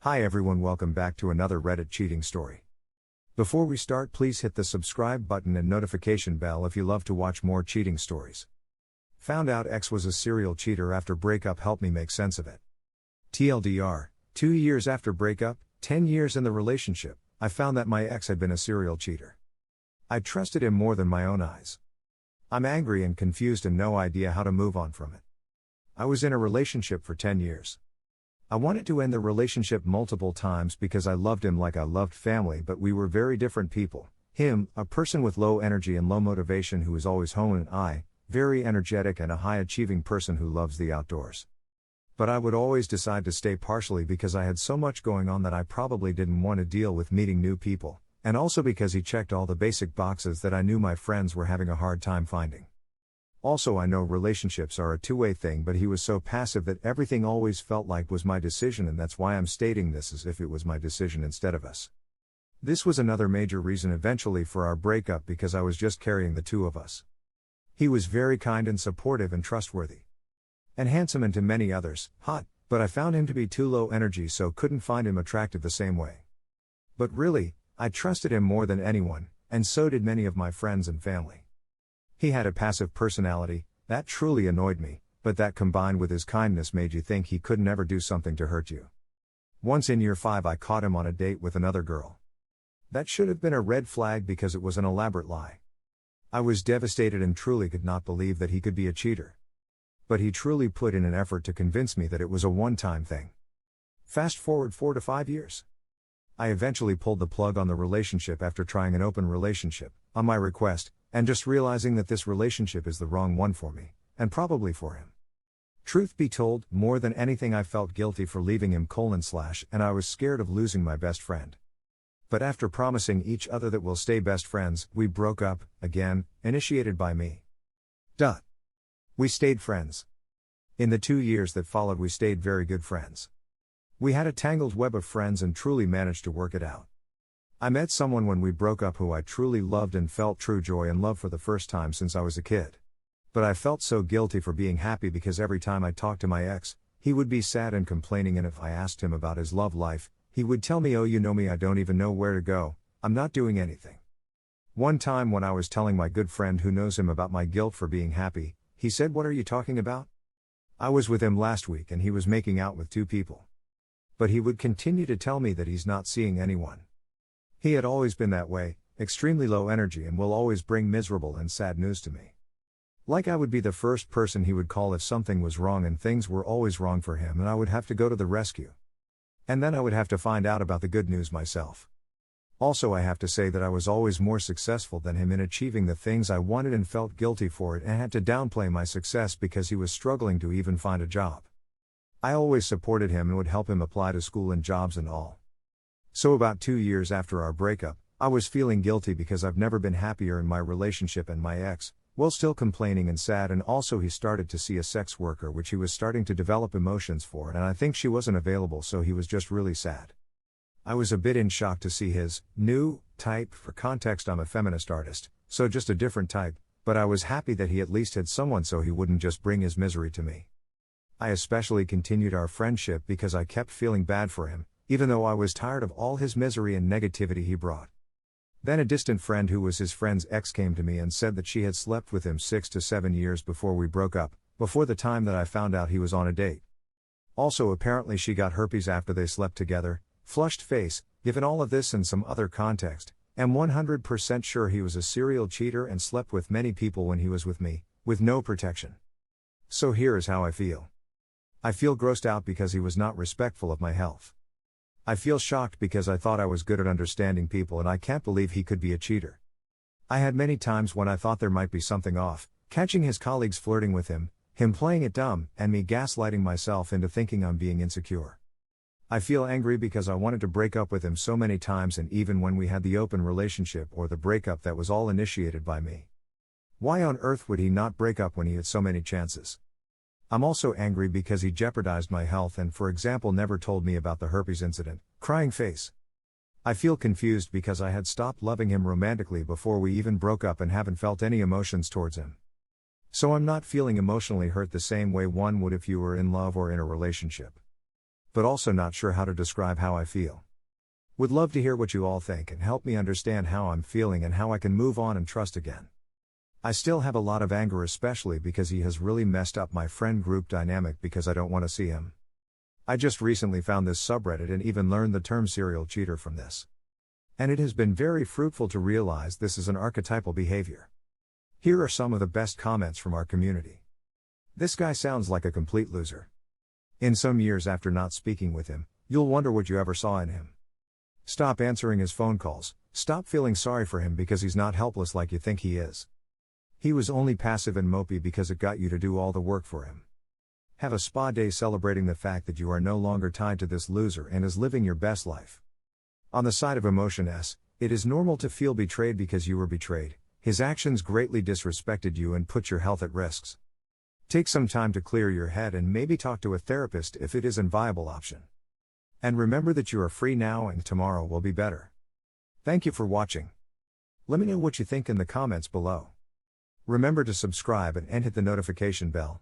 Hi everyone, welcome back to another Reddit cheating story. Before we start, please hit the subscribe button and notification bell if you love to watch more cheating stories. Found out ex was a serial cheater after breakup, helped me make sense of it. TLDR, 2 years after breakup, 10 years in the relationship, I found that my ex had been a serial cheater. I trusted him more than my own eyes. I'm angry and confused and no idea how to move on from it. I was in a relationship for 10 years. I wanted to end the relationship multiple times because I loved him like I loved family, but we were very different people. Him, a person with low energy and low motivation who is always home, and I, very energetic and a high-achieving person who loves the outdoors. But I would always decide to stay partially because I had so much going on that I probably didn't want to deal with meeting new people, and also because he checked all the basic boxes that I knew my friends were having a hard time finding. Also, I know relationships are a two-way thing, but he was so passive that everything always felt like was my decision, and that's why I'm stating this as if it was my decision instead of us. This was another major reason eventually for our breakup, because I was just carrying the two of us. He was very kind and supportive and trustworthy. And handsome, and to many others, hot, but I found him to be too low energy, so couldn't find him attractive the same way. But really, I trusted him more than anyone, and so did many of my friends and family. He had a passive personality, that truly annoyed me, but that combined with his kindness made you think he couldn't ever do something to hurt you. Once in year 5 I caught him on a date with another girl. That should have been a red flag because it was an elaborate lie. I was devastated and truly could not believe that he could be a cheater. But he truly put in an effort to convince me that it was a one-time thing. Fast forward 4 to 5 years. I eventually pulled the plug on the relationship after trying an open relationship, on my request, and just realizing that this relationship is the wrong one for me, and probably for him. Truth be told, more than anything I felt guilty for leaving him : and I was scared of losing my best friend. But after promising each other that we'll stay best friends, we broke up, again, initiated by me. We stayed friends. In the 2 years that followed we stayed very good friends. We had a tangled web of friends and truly managed to work it out. I met someone when we broke up who I truly loved and felt true joy and love for the first time since I was a kid. But I felt so guilty for being happy because every time I talked to my ex, he would be sad and complaining, and if I asked him about his love life, he would tell me, "Oh, you know me, I don't even know where to go, I'm not doing anything." One time when I was telling my good friend who knows him about my guilt for being happy, he said, "What are you talking about? I was with him last week and he was making out with 2 people. But he would continue to tell me that he's not seeing anyone. He had always been that way, extremely low energy, and will always bring miserable and sad news to me. Like I would be the first person he would call if something was wrong, and things were always wrong for him, and I would have to go to the rescue. And then I would have to find out about the good news myself. Also, I have to say that I was always more successful than him in achieving the things I wanted and felt guilty for it, and had to downplay my success because he was struggling to even find a job. I always supported him and would help him apply to school and jobs and all. So about 2 years after our breakup, I was feeling guilty because I've never been happier in my relationship, and my ex, well, still complaining and sad, and also he started to see a sex worker which he was starting to develop emotions for, and I think she wasn't available, so he was just really sad. I was a bit in shock to see his new type. For context, I'm a feminist artist, so just a different type, but I was happy that he at least had someone so he wouldn't just bring his misery to me. I especially continued our friendship because I kept feeling bad for him, even though I was tired of all his misery and negativity he brought. Then a distant friend who was his friend's ex came to me and said that she had slept with him 6 to 7 years before we broke up, before the time that I found out he was on a date. Also, apparently she got herpes after they slept together. Flushed face. Given all of this and some other context, am 100% sure he was a serial cheater and slept with many people when he was with me, with no protection. So here is how I feel. I feel grossed out because he was not respectful of my health. I feel shocked because I thought I was good at understanding people, and I can't believe he could be a cheater. I had many times when I thought there might be something off, catching his colleagues flirting with him playing it dumb, and me gaslighting myself into thinking I'm being insecure. I feel angry because I wanted to break up with him so many times, and even when we had the open relationship or the breakup, that was all initiated by me. Why on earth would he not break up when he had so many chances? I'm also angry because he jeopardized my health and, for example, never told me about the herpes incident. Crying face. I feel confused because I had stopped loving him romantically before we even broke up and haven't felt any emotions towards him. So I'm not feeling emotionally hurt the same way one would if you were in love or in a relationship. but also not sure how to describe how I feel. Would love to hear what you all think and help me understand how I'm feeling and how I can move on and trust again. I still have a lot of anger, especially because he has really messed up my friend group dynamic because I don't want to see him. I just recently found this subreddit and even learned the term serial cheater from this. And it has been very fruitful to realize this is an archetypal behavior. Here are some of the best comments from our community. This guy sounds like a complete loser. In some years after not speaking with him, you'll wonder what you ever saw in him. Stop answering his phone calls, stop feeling sorry for him because he's not helpless like you think he is. He was only passive and mopey because it got you to do all the work for him. Have a spa day celebrating the fact that you are no longer tied to this loser and is living your best life. On the side of emotion S, it is normal to feel betrayed because you were betrayed. His actions greatly disrespected you and put your health at risks. Take some time to clear your head and maybe talk to a therapist if it is a viable option. And remember that you are free now and tomorrow will be better. Thank you for watching. Let me know what you think in the comments below. Remember to subscribe and hit the notification bell.